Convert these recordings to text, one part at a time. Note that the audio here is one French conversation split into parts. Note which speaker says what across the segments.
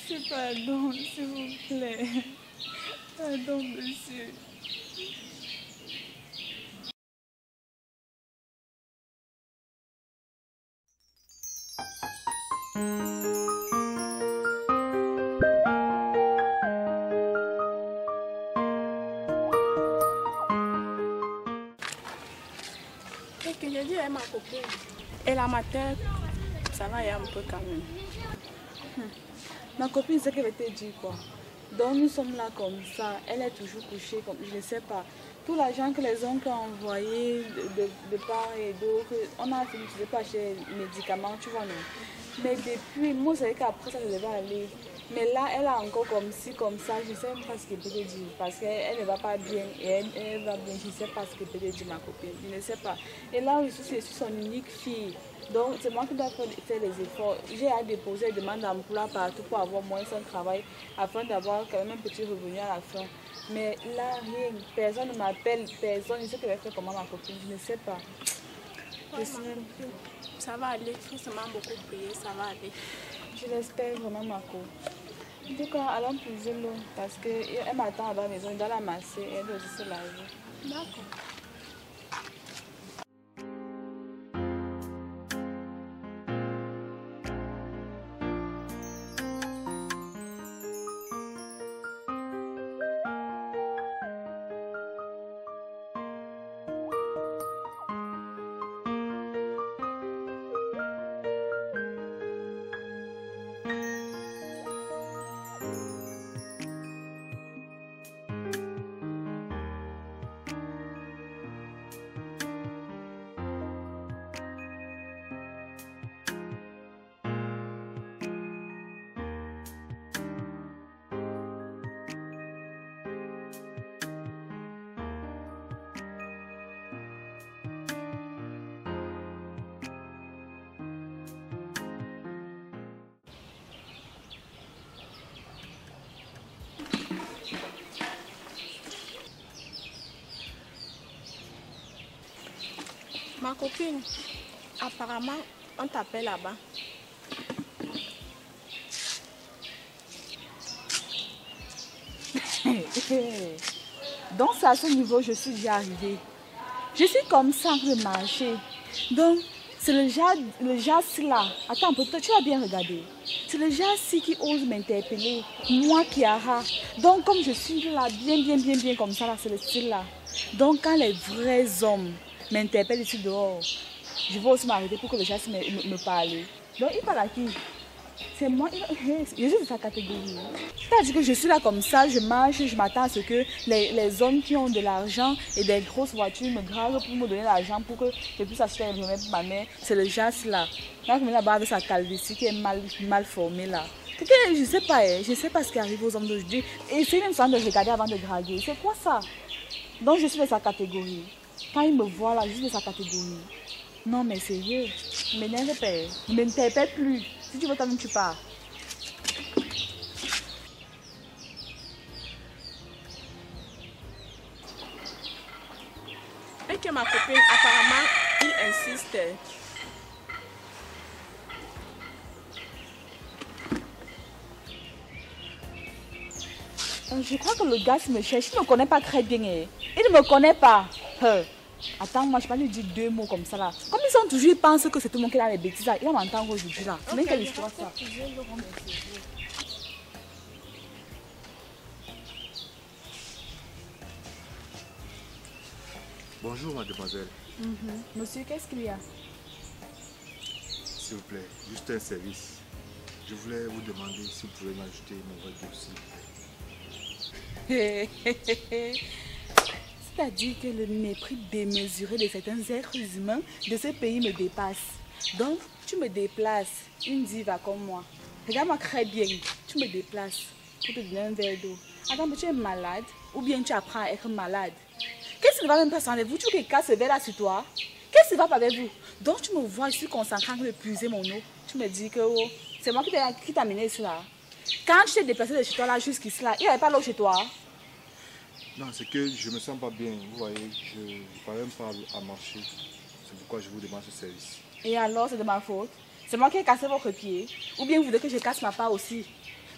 Speaker 1: Monsieur, pardon, s'il vous plaît. Pardon, monsieur.
Speaker 2: Et que j'ai dit à ma copine. Et la matin, ça va y un peu quand même.
Speaker 1: Ma copine, c'est qu'elle te dit quoi? Donc nous sommes là comme ça, elle est toujours couchée comme je ne sais pas. Tout l'argent que les oncles ont envoyé de part et d'autre, on a fini de pas acheter les médicaments, tu vois non. Mais depuis, moi c'est qu'après ça devait aller. Mais là, elle a encore comme ci, comme ça, je ne sais pas ce qu'elle peut te dire. Parce qu'elle ne va pas bien et elle va bien, je ne sais pas ce qu'elle peut te dire ma copine, je ne sais pas. Et là, je suis son unique fille. Donc c'est moi qui dois faire les efforts. J'ai à déposer des demandes d'emploi partout pour avoir moins de travail afin d'avoir quand même un petit revenu à la fin. Mais là, rien, personne ne m'appelle, personne ne sait que je vais faire comment ma copine, je ne sais pas.
Speaker 2: Ouais, ça va aller, il faut seulement beaucoup prier, ça va aller.
Speaker 1: Je l'espère vraiment ma copine. En tout cas, allons puiser l'eau parce qu'elle m'attend à la maison, elle doit la masser et elle doit aussi se laver.
Speaker 2: D'accord. Ma copine, apparemment, on t'appelle là-bas.
Speaker 1: Donc c'est à ce niveau que je suis déjà arrivée. Je suis comme ça en train de marcher. Donc c'est le jas là. Attends, tu as bien regardé. C'est le jas qui ose m'interpeller. Moi qui Kiara. Donc comme je suis là, bien comme ça, là, c'est le style là. Donc quand les vrais hommes m'interpellent ici dehors, je vais aussi m'arrêter pour que le jas me parle. Donc il parle à qui? C'est moi, je suis de sa catégorie. C'est-à-dire que je suis là comme ça, je marche, je m'attends à ce que les hommes qui ont de l'argent et des grosses voitures me gravent pour me donner l'argent pour que je puisse acheter un journée pour ma mère. C'est le jas là. Là, je me là-bas avec sa calvitie qui est mal formée là. Je ne sais pas ce qui arrive aux hommes d'aujourd'hui. Essayez même de regarder avant de draguer. C'est quoi ça? Donc je suis de sa catégorie. Quand il me voit là, je suis de sa catégorie. Non mais sérieux, ne m'énerve pas, ne m'interpelle plus. Si tu veux toi-même tu pars.
Speaker 2: Et que ma copine, apparemment, il insiste.
Speaker 1: Je crois que le gars me cherche, il ne me connaît pas très bien. Il ne me connaît pas. Attends, moi je vais lui dire deux mots comme ça là. Comme ils sont toujours, ils pensent que c'est tout le monde qui a les bêtises là. Il va m'entendre aujourd'hui là. C'est quelle histoire ça?
Speaker 3: Bonjour mademoiselle.
Speaker 1: Monsieur, qu'est-ce qu'il y a?
Speaker 3: S'il vous plaît, juste un service. Je voulais vous demander si vous pouvez m'ajouter mon voiture aussi.
Speaker 1: C'est-à-dire que le mépris démesuré de certains êtres humains de ce pays me dépasse. Donc, tu me déplaces, une diva comme moi. Regarde-moi très bien, tu me déplaces pour te donner un verre d'eau. Attends, mais tu es malade ou bien tu apprends à être malade? Qu'est-ce qui ne va même pas sans vous? Tu veux qu'il casse ce verre là sur toi? Qu'est-ce qui va pas avec vous? Donc, tu me vois, je suis concentrée en train de puiser mon eau. Tu me dis que oh, c'est moi qui t'ai amené ici là. Quand tu t'es déplacé de chez toi là jusqu'ici là, il n'y avait pas l'eau chez toi?
Speaker 3: Non, c'est que je me sens pas bien. Vous voyez, je ne parviens pas à marcher. C'est pourquoi je vous demande ce service.
Speaker 1: Et alors, c'est de ma faute? C'est moi qui ai cassé votre pied? Ou bien vous voulez que je casse ma part aussi?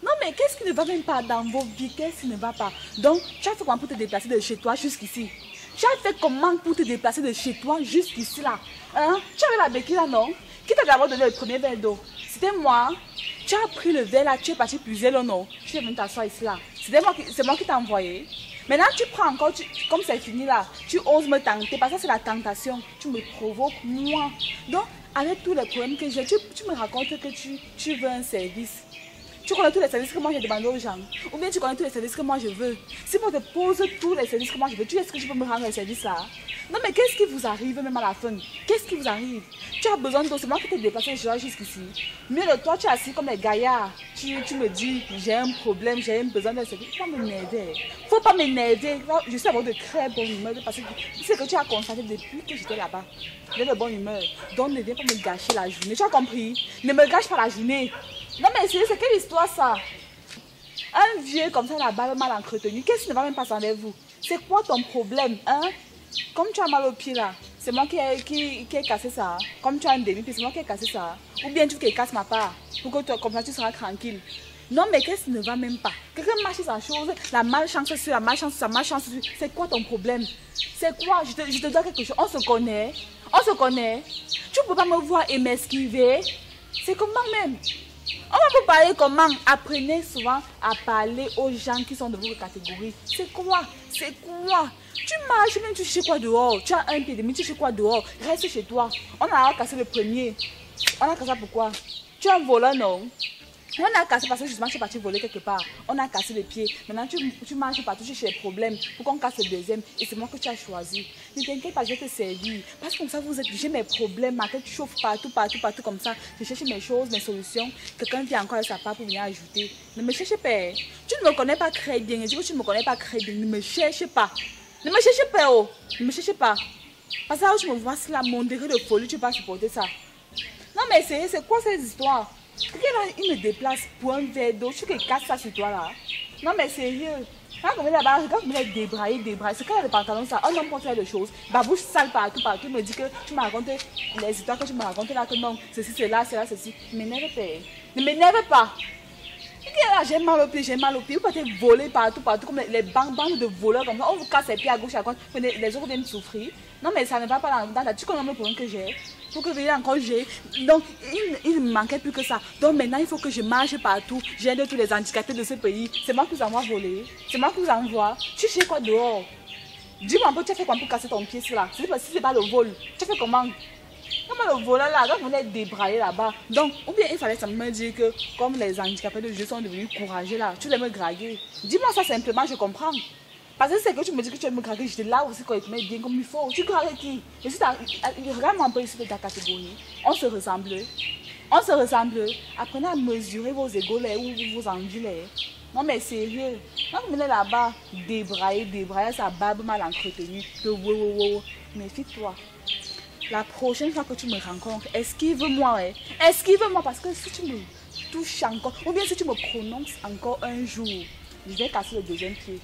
Speaker 1: Non, mais qu'est-ce qui ne va même pas dans vos vies? Qu'est-ce qui ne va pas? Donc, tu as fait comment pour te déplacer de chez toi jusqu'ici? Tu as fait comment pour te déplacer de chez toi jusqu'ici là? Hein? Tu avais la béquille là, non? Qui t'a d'abord donné le premier verre d'eau? C'était moi. Tu as pris le verre là, tu es parti puiser l'eau, non? Tu es venu t'asseoir ici là. C'est moi qui t'ai envoyé. Maintenant, tu prends encore, comme c'est fini là, tu oses me tenter. Parce que c'est la tentation. Tu me provoques, moi. Donc, avec tous les problèmes que j'ai, tu me racontes que tu veux un service. Tu connais tous les services que moi j'ai demandé aux gens. Ou bien tu connais tous les services que moi je veux. Si moi je te pose tous les services que moi je veux, tu est-ce que tu peux me rendre les services là? Non mais qu'est-ce qui vous arrive même à la fin? Qu'est-ce qui vous arrive? Tu as besoin d'eau, c'est moi qui t'ai déplacé jusqu'ici. Mieux de toi, tu es assis comme les gaillards. Tu me dis, j'ai un problème, j'ai un besoin d'un service. Faut pas m'énerver. Faut pas m'énerver. Je suis avoir de très bonne humeur parce que c'est que tu as constaté depuis que j'étais là-bas. J'ai de bonne humeur. Donc ne viens pas me gâcher la journée. Tu as compris? Ne me gâche pas la journée. Non mais c'est quelle histoire ça? Un vieux comme ça là-bas, mal entretenu, qu'est-ce qui ne va même pas avec vous? C'est quoi ton problème, hein? Comme tu as mal au pied là, c'est moi qui ai cassé ça. Comme tu as un demi-pied, c'est moi qui ai cassé ça. Ou bien tu veux qu'il casse ma part, pour que toi, comme ça tu seras tranquille. Non mais qu'est-ce qui ne va même pas? Quelqu'un marche sa chose, la malchance sur la malchance, sa malchance sur... C'est quoi ton problème? C'est quoi? Je te dois quelque chose. On se connaît. On se connaît. Tu ne peux pas me voir et m'esquiver. C'est comment même? On va vous parler comment? Apprenez souvent à parler aux gens qui sont de votre catégorie. C'est quoi? C'est quoi? Tu marches, même tu sais quoi dehors? Tu as un pied et demi, tu sais quoi dehors? Reste chez toi. On a cassé le premier. On a cassé pourquoi? Tu es un voleur, non? On a cassé parce que justement tu es parti voler quelque part. On a cassé les pieds. Maintenant tu marches partout, tu cherches des problèmes. Pour qu'on casse le deuxième. Et c'est moi que tu as choisi. Ne t'inquiète pas, je vais te servir. Parce que comme ça, j'ai mes problèmes. Ma tête chauffe partout comme ça. Je cherche mes choses, mes solutions. Quelqu'un vient encore avec sa part pour venir ajouter. Ne me cherche pas. Tu ne me connais pas très bien. Je dis que tu ne me connais pas très bien. Ne me cherche pas. Ne me cherche pas, oh. Ne me cherche pas. Parce que là où tu me vois, c'est la monderie de folie. Tu ne peux pas supporter ça. Non mais c'est quoi cette histoire? Quelqu'un il me déplace pour un verre d'eau, tu veux qu'il casse ça sur toi là? Non mais sérieux, regarde comme il est là-bas, regarde comme il est débraillé, c'est quand il y a des pantalons ça, un homme peut faire des choses, babouche sale partout, il me dit que tu m'as raconté les histoires que tu m'as racontées là, que non, ceci, cela, ceci, ne m'énerve pas, ne m'énerve pas. J'ai mal au pied, vous pouvez voler partout, comme les bandes de voleurs comme ça, on vous casse les pieds à gauche, à droite, les autres viennent souffrir. Non mais ça ne va pas dans la... Tu connais le problème que j'ai? Pour que je encore j'ai. Donc il ne manquait plus que ça. Donc maintenant il faut que je marche partout. J'aide tous les handicapés de ce pays. C'est moi qui vous envoie voler. C'est moi qui vous envoie. Tu sais quoi dehors? Dis-moi un peu, tu as fait quoi pour casser ton pied là? Si c'est pas le vol, tu as fait comment? Comment le voleur là, donc vous êtes débraillé là-bas. Donc, ou bien il fallait simplement dire que comme les handicapés de jeu sont devenus courageux là, tu les me draguer. Dis-moi ça simplement, je comprends. Parce que c'est que tu me dis que tu vas me draguer, j'étais là aussi quand il te met bien comme il faut. Tu dragues qui? Regarde-moi un peu ici de ta catégorie. On se ressemble. On se ressemble. Apprenez à mesurer vos égaux là, ou vos envies là. Non mais sérieux. Quand vous venez là-bas, débrailler, sa barbe mal entretenue. Méfie-toi. La prochaine fois que tu me rencontres, esquive-moi, hein. Esquive-moi parce que si tu me touches encore, ou bien si tu me prononces encore un jour, je vais casser le deuxième pied.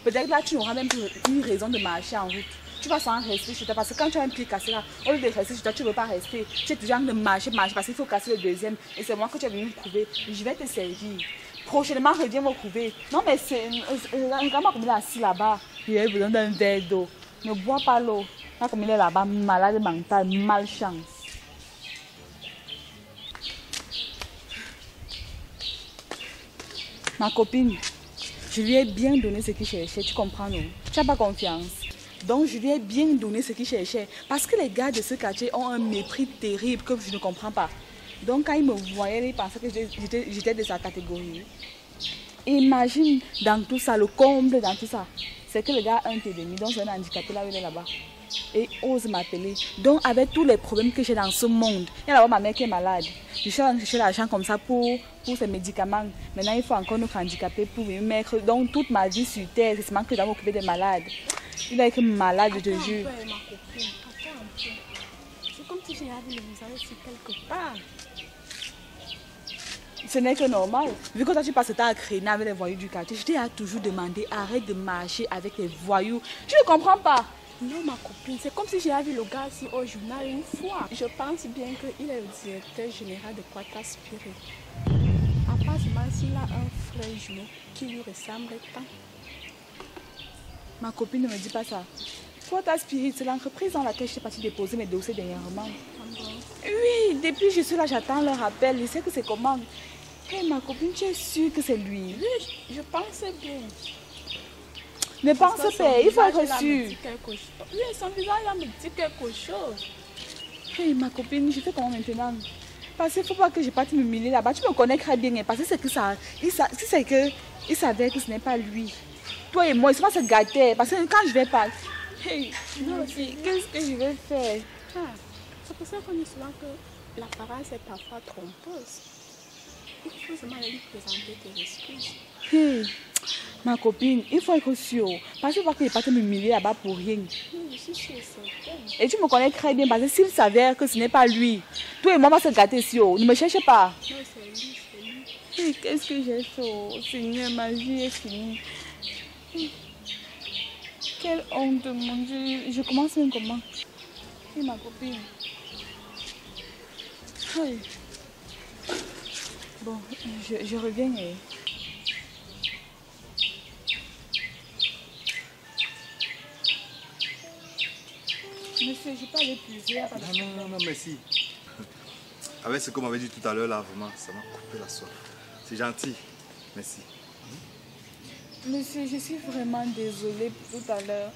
Speaker 1: Peut-être là, tu n'auras même plus une raison de marcher en route. Tu vas s'en rester chez toi parce que quand tu as un pied cassé là, au lieu de rester chez toi, tu ne veux pas rester. Tu es toujours en train de marcher parce qu'il faut casser le deuxième. Et c'est moi que tu es venu me trouver. Je vais te servir. Prochainement, reviens me trouver. Non mais c'est... Regarde-moi comme il est assis là-bas. Il a besoin d'un verre d'eau. Ne bois pas l'eau. Comme il est là-bas, malade mental, malchance. Ma copine, je lui ai bien donné ce qu'il cherchait, tu comprends, non? Tu n'as pas confiance. Donc je lui ai bien donné ce qu'il cherchait. Parce que les gars de ce quartier ont un mépris terrible que je ne comprends pas. Donc quand ils me voyaient, ils pensaient que j'étais de sa catégorie. Imagine dans tout ça, le comble dans tout ça. C'est que le gars a un pied demi, donc c'est un handicapé là où il est là-bas. Et ose m'appeler. Donc avec tous les problèmes que j'ai dans ce monde, il y a d'abord ma mère qui est malade. Je suis allée chercher l'argent comme ça pour ses médicaments. Maintenant il faut encore notre handicapé pour venir mettre. Donc toute ma vie sur terre, c'est seulement que je dois m'occuper des malades. Il a été malade, je te jure.
Speaker 2: C'est comme si j'ai vu le visage sur quelque part.
Speaker 1: Ce n'est que normal. Vu que toi tu passes ta temps à traîner avec les voyous du quartier, je t'ai toujours demandé, arrête de marcher avec les voyous. Tu ne comprends pas?
Speaker 2: Non, ma copine, c'est comme si j'ai vu le gars ici au journal une fois. Je pense bien qu'il est le directeur général de Quata Spirit. À part seulement s'il a un frère jumeau qui lui ressemble tant.
Speaker 1: Ma copine ne me dit pas ça. Quota Spirit, c'est l'entreprise dans laquelle je suis partie déposer mes dossiers dernièrement. Oui, depuis je suis là, j'attends leur appel. Je sais que c'est comment. Hey, ma copine, tu es sûre que c'est lui?
Speaker 2: Oui, je pensais bien.
Speaker 1: Ne pense pas, il faut être sûr.
Speaker 2: Oui, son visage là me dit quelque chose.
Speaker 1: Hey, ma copine, je fais comment maintenant? Parce qu'il ne faut pas que je parte me mêler là-bas. Tu me connais très bien. Parce que c'est que ça. Il savait que ce n'est pas lui. Toi et moi, il ne faut pas se gâter. Parce que quand je vais parler. Hey, non, qu'est-ce que je vais faire?
Speaker 2: C'est pour ça qu'on dit souvent que l'apparence est parfois trompeuse. Il faut seulement lui présenter tes excuses.
Speaker 1: Hey, ma copine, il faut être sûr. Parce que je ne vais pas te me mêler là-bas pour rien.
Speaker 2: Oui, je suis sûre, c'est vrai.
Speaker 1: Et tu me connais très bien. Parce que s'il s'avère que ce n'est pas lui, toi et moi, on va se gâter si haut. Ne me cherche pas.
Speaker 2: Non, c'est lui, c'est lui.
Speaker 1: Hey, qu'est-ce que j'ai fait? Oh, Seigneur, ma vie est finie. Quelle honte, mon Dieu. Je commence même comment? Et ma copine. Oui. Bon, je reviens. Monsieur, je peux aller plusieurs.
Speaker 3: Non, merci. Avec ce qu'on m'avait dit tout à l'heure, là, vraiment, ça m'a coupé la soif. C'est gentil. Merci.
Speaker 1: Monsieur, je suis vraiment désolée pour tout à l'heure.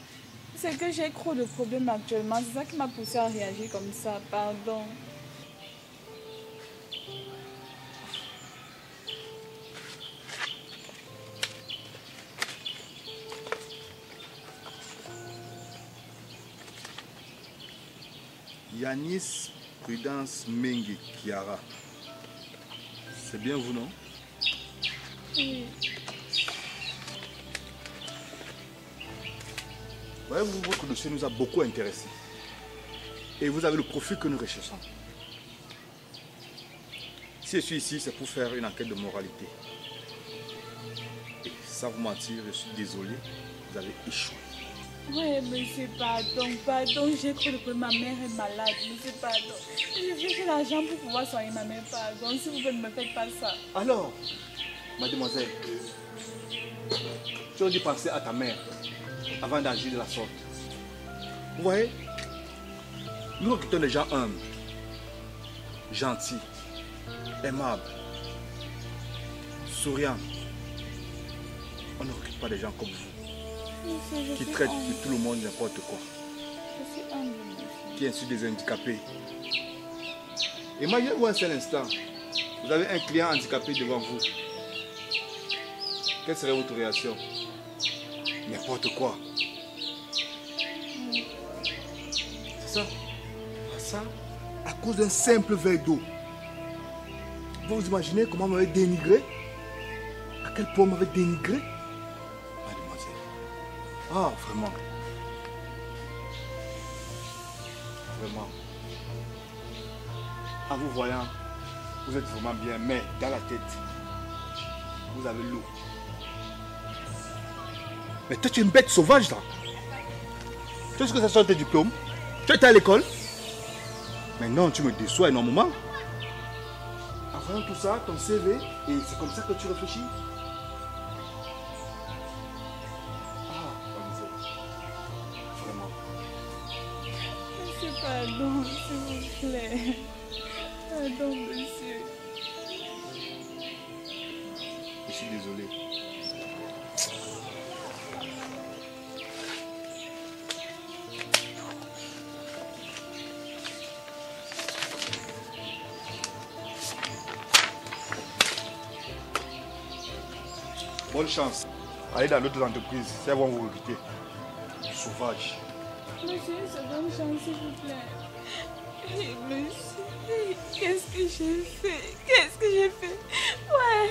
Speaker 1: C'est que j'ai trop de problèmes actuellement. C'est ça qui m'a poussé à réagir comme ça. Pardon.
Speaker 3: Yanis Prudence Mengue Kiara. C'est bien vous, non?
Speaker 1: Oui.
Speaker 3: Voyez-vous, votre dossier nous a beaucoup intéressés. Et vous avez le profil que nous recherchons. Si je suis ici, c'est pour faire une enquête de moralité. Et sans vous mentir, je suis désolé, vous avez échoué.
Speaker 1: Oui, monsieur, pardon, j'ai cru que ma mère est malade, monsieur, pardon. J'ai l'argent pour pouvoir soigner ma mère, pardon, s'il vous plaît, ne me faites pas ça.
Speaker 3: Alors, mademoiselle, tu as dû penser à ta mère avant d'agir de la sorte. Vous voyez, nous recrutons des gens humbles, gentils, aimables, souriants. On ne recrute pas des gens comme vous.
Speaker 1: Monsieur,
Speaker 3: Qui traite de tout le monde n'importe quoi,
Speaker 1: je suis humble, monsieur.
Speaker 3: qui insulte des handicapés. Imaginez-vous un seul instant, vous avez un client handicapé devant vous. Quelle serait votre réaction? N'importe quoi. C'est ça. Ça, à cause d'un simple verre d'eau. Vous vous imaginez comment on m'avait dénigré? À quel point on m'avait dénigré? Ah, vraiment. Vraiment. En vous voyant, vous êtes vraiment bien, mais dans la tête, vous avez l'eau. Mais toi, tu es une bête sauvage, là. Tu sais ce que ça sont tes diplômes? Tu étais à l'école? Mais non, tu me déçois énormément. En voyant tout ça, ton CV, et c'est comme ça que tu réfléchis?
Speaker 1: Pardon, s'il vous plaît. Pardon, monsieur.
Speaker 3: Je suis désolé. Bonne chance. Allez dans d'autres entreprises, si elles vont vous recruter. Sauvage.
Speaker 1: Monsieur, une seconde chance, s'il vous plaît. Hey, monsieur, qu'est-ce que j'ai fait? Qu'est-ce que j'ai fait? Ouais.